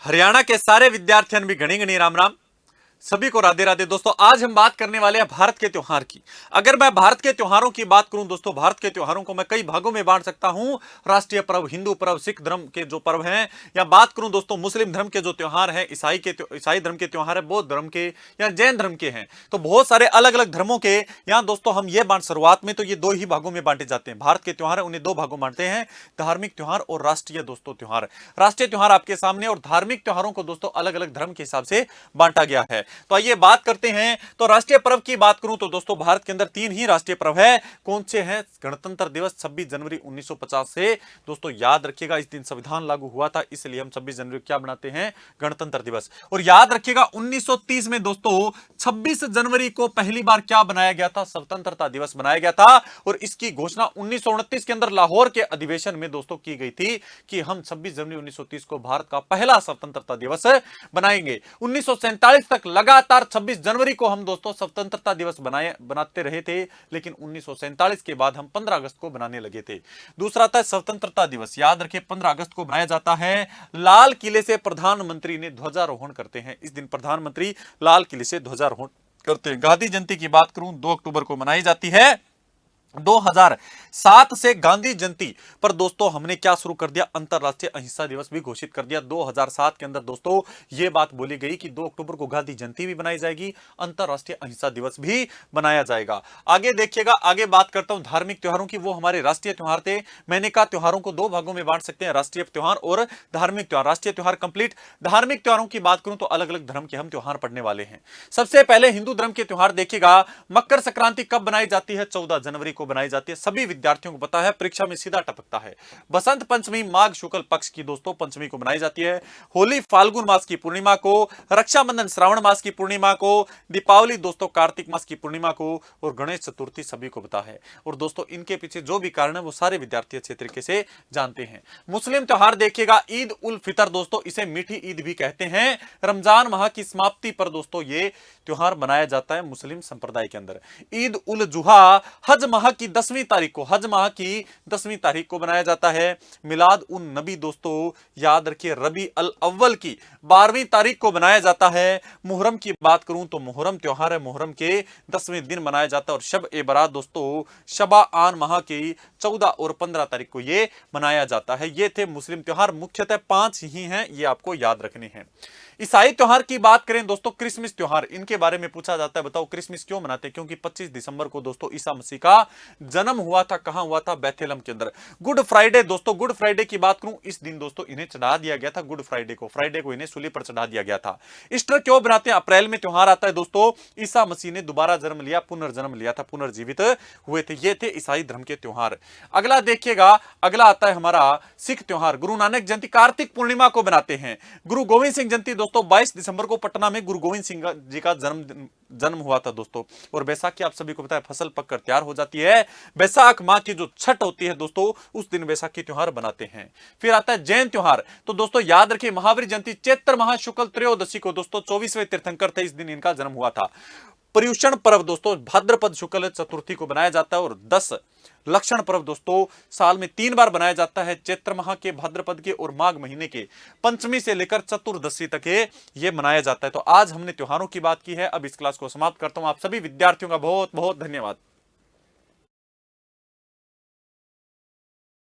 हरियाणा के सारे विद्यार्थियों भी घनी घनी राम राम। सभी को राधे राधे। दोस्तों आज हम बात करने वाले हैं भारत के त्योहार की। अगर मैं भारत के त्योहारों की बात करूं दोस्तों, भारत के त्योहारों को मैं कई भागों में बांट सकता हूं। राष्ट्रीय पर्व, हिंदू पर्व, सिख धर्म के जो पर्व हैं, या बात करूं दोस्तों मुस्लिम धर्म के जो त्योहार हैं, ईसाई धर्म के त्योहार है, बौद्ध धर्म के या जैन धर्म के हैं, तो बहुत सारे अलग अलग धर्मों के यहाँ दोस्तों हम ये बांट शुरुआत में तो ये दो ही भागों में बांटे जाते हैं। भारत के त्योहार है उन्हें दो भागों में बांटते हैं, धार्मिक त्योहार और राष्ट्रीय दोस्तों त्योहार। राष्ट्रीय त्योहार आपके सामने और धार्मिक त्योहारों को दोस्तों अलग अलग धर्म के हिसाब से बांटा गया है। तो आइए बात करते हैं। तो राष्ट्रीय पर्व की बात करूं तो दोस्तों भारत के अंदर तीन ही राष्ट्रीय पर्व है। कौन से हैं? गणतंत्र दिवस 26 जनवरी 1950 से दोस्तों याद रखिएगा, इस दिन संविधान लागू हुआ था, इसलिए हम 26 जनवरी को क्या बनाते हैं? गणतंत्र दिवस। और याद रखिएगा 1930 में दोस्तों 26 जनवरी को पहली बार क्या बनाया गया था? स्वतंत्रता दिवस बनाया गया था। और इसकी घोषणा 1929 के अंदर लाहौर के अधिवेशन में दोस्तों की गई थी कि हम 26 जनवरी 1930 को भारत का पहला स्वतंत्रता दिवस बनाएंगे। 1947 तक लगातार 26 जनवरी को हम दोस्तों स्वतंत्रता दिवस बनाते रहे थे, लेकिन 1947 के बाद हम 15 अगस्त को बनाने लगे थे। दूसरा था स्वतंत्रता दिवस, याद रखें 15 अगस्त को बनाया जाता है। लाल किले से प्रधानमंत्री ने ध्वजारोहण करते हैं। इस दिन प्रधानमंत्री लाल किले से ध्वजारोहण करते हैं। गांधी जयंती की बात करूं 2 अक्टूबर को मनाई जाती है। 2007 से गांधी जयंती पर दोस्तों हमने क्या शुरू कर दिया? अंतरराष्ट्रीय अहिंसा दिवस भी घोषित कर दिया। 2007 के अंदर दोस्तों यह बात बोली गई कि 2 अक्टूबर को गांधी जयंती भी बनाई जाएगी, अंतरराष्ट्रीय अहिंसा दिवस भी बनाया जाएगा। आगे देखिएगा, आगे बात करता हूं धार्मिक त्योहारों की। वो हमारे राष्ट्रीय त्योहार थे। मैंने कहा त्योहारों को दो भागों में बांट सकते हैं, राष्ट्रीय त्योहार और धार्मिक त्योहार। राष्ट्रीय त्योहार कंप्लीट। धार्मिक त्योहारों की बात करूं तो अलग अलग धर्म के हम त्योहार पढ़ने वाले हैं। सबसे पहले हिंदू धर्म के त्योहार देखिएगा। मकर संक्रांति कब बनाई जाती है? 14 जनवरी को बनाई जाती है। सभी विद्यार्थियों को पता है, परीक्षा में सीधा टपकता है। बसंत पंचमी माघ शुक्ल पक्ष की दोस्तों पंचमी को बनाई जाती है। होली फाल्गुन मास की पूर्णिमा को, रक्षाबंधन श्रावण मास की पूर्णिमा को, दीपावली दोस्तों कार्तिक मास की पूर्णिमा को, और गणेश चतुर्थी सभी को पता है। और दोस्तों इनके पीछे जो भी कारण है वो सारे विद्यार्थी अच्छे तरीके से जानते हैं। मुस्लिम त्योहार देखिएगा, ईद उल फितर दोस्तों, इसे मीठी ईद भी कहते हैं। रमजान माह की समाप्ति पर दोस्तों ये त्योहार मनाया जाता है मुस्लिम संप्रदाय के अंदर। ईद उल जुहा हज माह की 10वीं तारीख को, हज माह की 10वीं तारीख को बनाया जाता है। मिलाद उन नबी दोस्तों याद रखिए रबी अल अव्वल की 12वीं तारीख को बनाया जाता है। मुहर्रम की बात करूं तो मुहर्रम त्योहार है, मुहर्रम के 10वें दिन मनाया जाता है। और शब ए बरात दोस्तों शबा आन माह की 14 और 15 तारीख को ये मनाया जाता है। ये थे मुस्लिम त्योहार, मुख्यतः 5 ही हैं, ये आपको याद रखने हैं। ईसाई त्योहार की बात करें दोस्तों, क्रिसमस त्योहार, इनके बारे में पूछा जाता है, बताओ क्रिसमस क्यों मनाते हैं? क्योंकि 25 दिसंबर को दोस्तों ईसा मसीह का जन्म हुआ था। कहां हुआ था? बेथलेहम के अंदर। गुड फ्राइडे दोस्तों, गुड फ्राइडे की बात करूं, इस दिन दोस्तों इन्हें चढ़ा दिया गया था। गुड फ्राइडे को इन्हें सूली पर चढ़ा दिया गया था। ईस्टर क्यों बनाते हैं? अप्रैल में त्योहार आता है दोस्तों, ईसा मसीह ने दोबारा जन्म लिया, पुनर्जन्म लिया था, पुनर्जीवित हुए थे। ये थे ईसाई धर्म के त्योहार। अगला देखिएगा, अगला आता है हमारा सिख त्योहार। गुरु नानक जयंती कार्तिक पूर्णिमा को बनाते हैं। गुरु गोविंद सिंह जयंती दोस्तों 22 दिसंबर को पटना में गुरु गोविंद सिंह जी का जन्म हुआ था दोस्तों। और बैसाखी आप सभी को पता है, फसल पककर तैयार हो जाती है। बैसाख माह की जो छठ होती है दोस्तों, उस दिन बैसाखी त्योहार बनाते हैं। फिर आता है जैन त्योहार। तो दोस्तों याद रखिए महावीर जयंती चैत्र माह शुक्ल त्रयोदशी को दोस्तों 24वें तीर्थंकर थे, इस दिन इनका जन्म हुआ था। पर्युषण पर्व दोस्तों भाद्रपद शुक्ल चतुर्थी को बनाया जाता है। और 10 लक्षण पर्व दोस्तों साल में 3 बार बनाया जाता है, चैत्र माह के, भाद्रपद के और माघ महीने के पंचमी से लेकर चतुर्दशी तक ये मनाया जाता है। तो आज हमने त्योहारों की बात की है। अब इस क्लास को समाप्त करता हूं। आप सभी विद्यार्थियों का बहुत बहुत धन्यवाद।